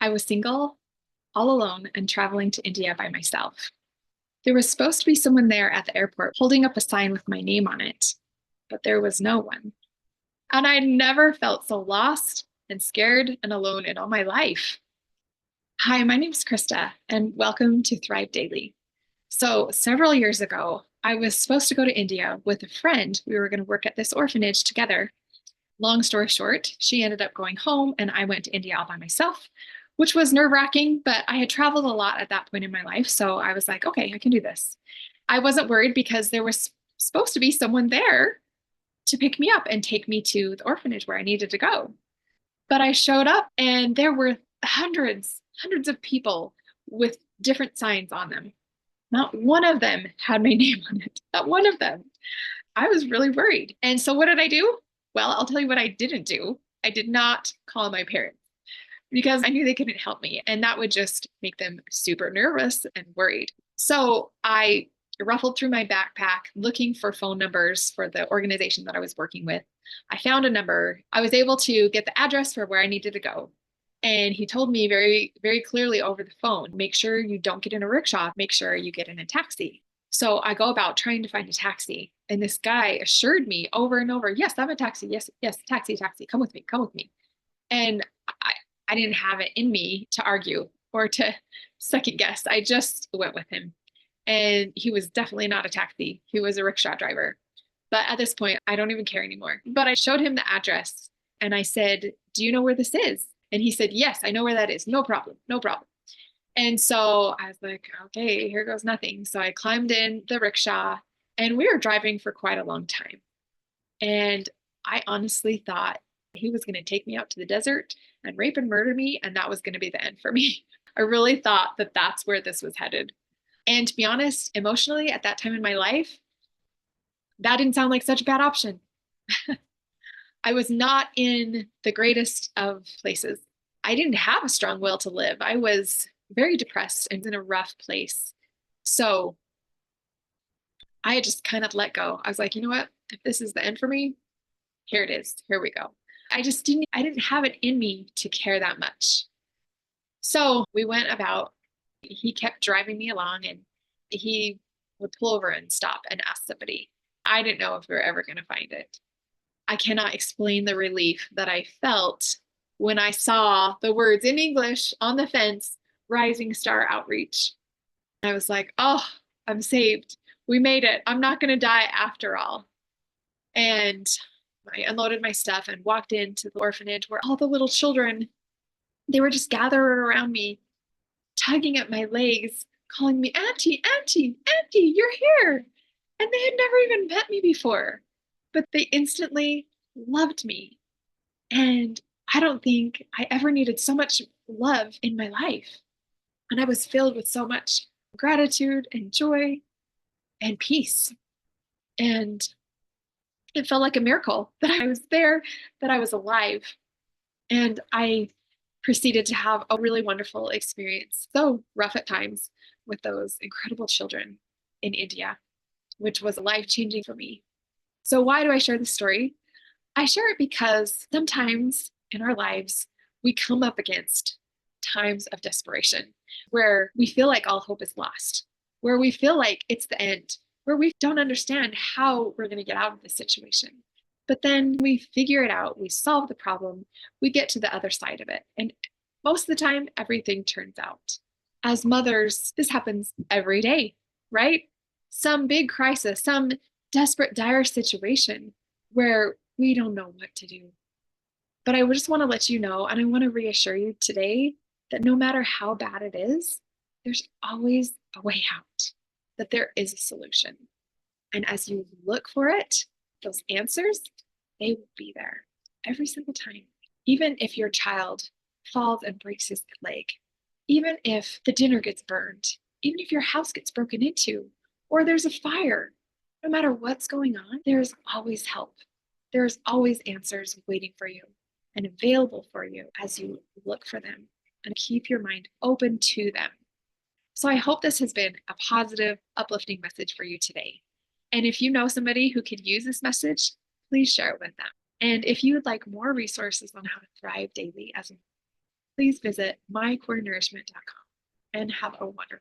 I was single, all alone, and traveling to India by myself. There was supposed to be someone there at the airport holding up a sign with my name on it, but there was no one. And I never felt so lost and scared and alone in all my life. Hi, my name is Krista, and welcome to Thrive Daily. So, several years ago, I was supposed to go to India with a friend. We were going to work at this orphanage together. Long story short, she ended up going home, and I went to India all by myself, which was nerve-wracking, but I had traveled a lot at that point in my life. So I was like, okay, I can do this. I wasn't worried because there was supposed to be someone there to pick me up and take me to the orphanage where I needed to go. But I showed up and there were hundreds of people with different signs on them. Not one of them had my name on it. Not one of them. I was really worried. And so what did I do? Well, I'll tell you what I didn't do. I did not call my parents because I knew they couldn't help me. And that would just make them super nervous and worried. So I ruffled through my backpack looking for phone numbers for the organization that I was working with. I found a number. I was able to get the address for where I needed to go. And he told me very, very clearly over the phone, make sure you don't get in a rickshaw, make sure you get in a taxi. So I go about trying to find a taxi. And this guy assured me over and over, yes, I'm a taxi. Yes, yes, taxi, taxi. Come with me, come with me. And I didn't have it in me to argue or to second guess. I just went with him. And he was definitely not a taxi. He was a rickshaw driver. But at this point, I don't even care anymore. But I showed him the address and I said, do you know where this is? And he said, yes, I know where that is. No problem. No problem. And so I was like, okay, here goes nothing. So I climbed in the rickshaw and we were driving for quite a long time. And I honestly thought he was going to take me out to the desert and rape and murder me. And that was going to be the end for me. I really thought that that's where this was headed. And to be honest, emotionally at that time in my life, that didn't sound like such a bad option. I was not in the greatest of places. I didn't have a strong will to live. I was very depressed and in a rough place. So I had just kind of let go. I was like, you know what? If this is the end for me, here it is. Here we go. I didn't have it in me to care that much. So we went about, he kept driving me along and he would pull over and stop and ask somebody. I didn't know if we were ever going to find it. I cannot explain the relief that I felt when I saw the words in English on the fence, Rising Star Outreach. I was like, oh, I'm saved. We made it. I'm not going to die after all. And I unloaded my stuff and walked into the orphanage where all the little children, they were just gathered around me, tugging at my legs, calling me, Auntie, Auntie, Auntie, you're here. And they had never even met me before, but they instantly loved me. And I don't think I ever needed so much love in my life. And I was filled with so much gratitude and joy and peace. And it felt like a miracle that I was there, that I was alive. And I proceeded to have a really wonderful experience, so rough at times, with those incredible children in India, which was life-changing for me. So why do I share this story? I share it because sometimes in our lives, we come up against times of desperation where we feel like all hope is lost, where we feel like it's the end, where we don't understand how we're going to get out of this situation. But then we figure it out, we solve the problem, we get to the other side of it. And most of the time, everything turns out. As mothers, this happens every day, right? Some big crisis, some desperate, dire situation where we don't know what to do. But I just want to let you know, and I want to reassure you today that no matter how bad it is, there's always a way out, that there is a solution. And as you look for it, those answers, they will be there every single time. Even if your child falls and breaks his leg, even if the dinner gets burned, even if your house gets broken into, or there's a fire, no matter what's going on, there's always help. There's always answers waiting for you and available for you as you look for them and keep your mind open to them. So I hope this has been a positive, uplifting message for you today. And if you know somebody who could use this message, please share it with them. And if you would like more resources on how to thrive daily as a please visit mycorenourishment.com and have a wonderful